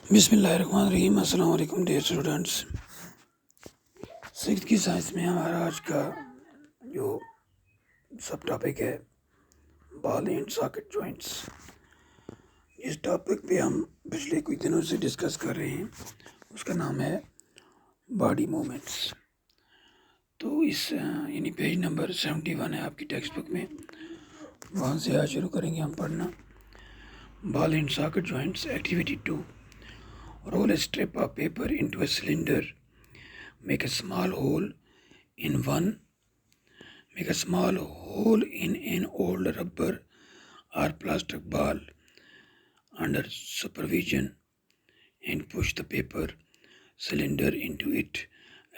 बिस्मिल्लाहिर्रहमानिर्रहीम। अस्सलाम वालेकुम डियर स्टूडेंट्स। सिक्स्थ की साइंस में हमारा आज का जो सब टॉपिक है बॉल एंड सॉकेट जॉइंट्स। इस टॉपिक पे हम पिछले कुछ दिनों से डिस्कस कर रहे हैं, उसका नाम है बॉडी मूवमेंट्स। तो इस यानी पेज नंबर 71 है आपकी टेक्स्ट बुक में, वहाँ से आज शुरू करेंगे हम पढ़ना। Ball and socket joints activity 2। Roll a strip of paper into a cylinder. Make a small hole in an old rubber or plastic ball under supervision and push the paper cylinder into it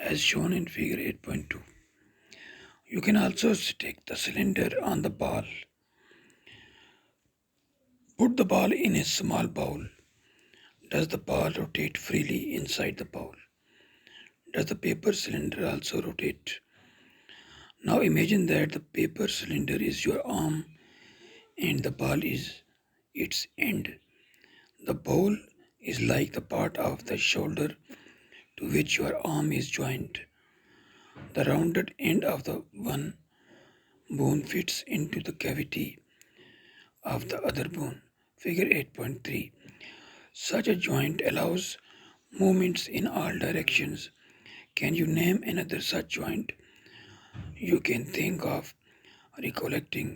as shown in figure 8.2. You can also stick the cylinder on the ball. Put the ball in a small bowl. Does the ball rotate freely inside the bowl? Does the paper cylinder also rotate? Now imagine that the paper cylinder is your arm and the ball is its end. The bowl is like the part of the shoulder to which your arm is joined. The rounded end of the one bone fits into the cavity of the other bone. Figure 8.3. Such a joint allows movements in all directions. Can you name another such joint? You can think of recollecting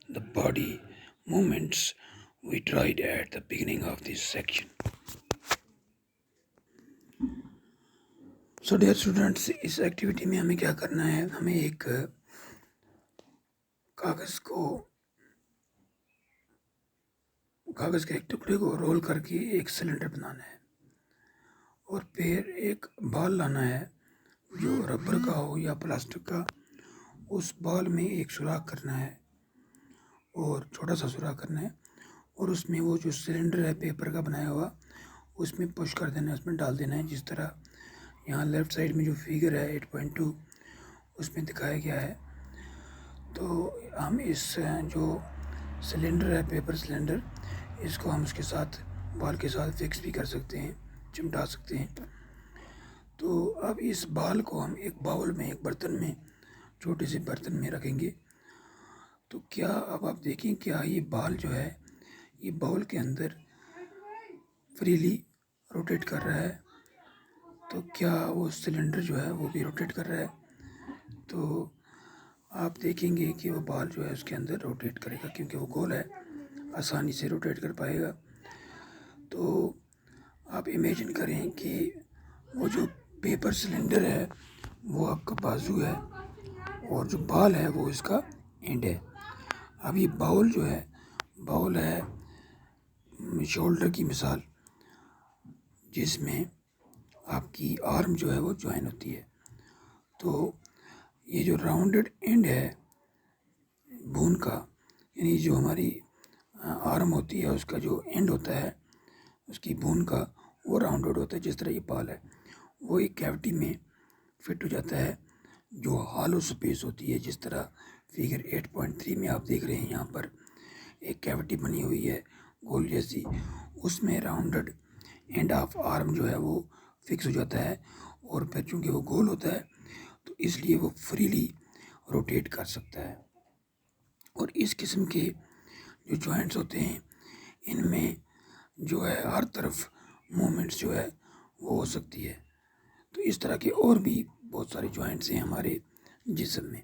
the body movements we tried at the beginning of this section. So dear students, इस activity में हमें क्या करना है, हमें एक कागज़ के एक टुकड़े को रोल करके एक सिलेंडर बनाना है और फिर एक बॉल लाना है जो रबर का हो या प्लास्टिक का। उस बॉल में एक सुराख करना है और छोटा सा सुराख करना है और उसमें वो जो सिलेंडर है पेपर का बनाया हुआ उसमें पुश कर देना है, उसमें डाल देना है। जिस तरह यहाँ लेफ़्ट साइड में जो फिगर है 8.2 उसमें दिखाया गया है। तो हम इस जो सिलेंडर है पेपर सिलेंडर, इसको हम उसके साथ बॉल के साथ फिक्स भी कर सकते हैं, चिमटा सकते हैं। तो अब इस बॉल को हम एक बाउल में, एक बर्तन में, छोटे से बर्तन में रखेंगे। तो क्या अब आप देखें, क्या ये बॉल जो है ये बाउल के अंदर फ्रीली रोटेट कर रहा है? तो क्या वो सिलेंडर जो है वो भी रोटेट कर रहा है? तो आप देखेंगे कि वो बॉल जो है उसके अंदर रोटेट करेगा, क्योंकि वो गोल है, आसानी से रोटेट कर पाएगा। तो आप इमेजिन करें कि वो जो पेपर सिलेंडर है वो आपका बाजू है और जो बॉल है वो इसका एंड है। अब ये बाउल जो है, बाउल है शोल्डर की मिसाल, जिसमें आपकी आर्म जो है वो ज्वाइन होती है। तो ये जो राउंडेड एंड है बोन का, यानी जो हमारी आर्म होती है उसका जो एंड होता है उसकी बोन का, वो राउंडेड होता है। जिस तरह ये बॉल है वो एक कैविटी में फिट हो जाता है जो हॉलो स्पेस होती है। जिस तरह फिगर 8.3 में आप देख रहे हैं, यहाँ पर एक कैविटी बनी हुई है गोल जैसी, उसमें राउंडेड एंड ऑफ आर्म जो है वो फिक्स हो जाता है और फिर चूँकि वो गोल होता है तो इसलिए वो फ्रीली रोटेट कर सकता है। और इस किस्म के जो जॉइंट्स होते हैं इनमें जो है हर तरफ मूवमेंट्स जो है वो हो सकती है। तो इस तरह के और भी बहुत सारे जॉइंट्स हैं हमारे जिस्म में।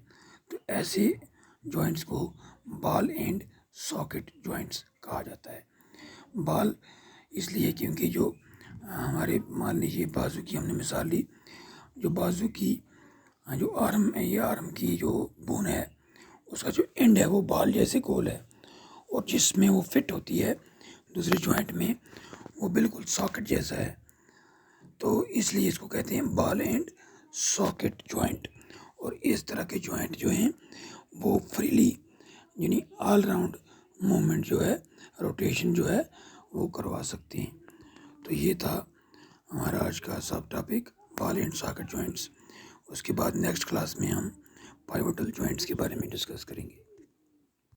तो ऐसे जॉइंट्स को बॉल एंड सॉकेट जॉइंट्स कहा जाता है। बॉल इसलिए क्योंकि जो हमारे, मान लीजिए बाजू की हमने मिसाल ली, जो बाजू की जो आर्म है, ये आर्म की जो बोन है उसका जो एंड है वो बॉल जैसे गोल है और जिसमें वो फिट होती है दूसरे जॉइंट में वो बिल्कुल सॉकेट जैसा है। तो इसलिए इसको कहते हैं बॉल एंड सॉकेट जॉइंट। और इस तरह के जॉइंट जो हैं वो फ्रीली, यानी ऑल राउंड मूवमेंट जो है, रोटेशन जो है वो करवा सकते हैं। तो ये था हमारा आज का सब topic ball and socket joints. उसके बाद नेक्स्ट क्लास में हम पाइवोटल जॉइंट्स के बारे में डिस्कस करेंगे।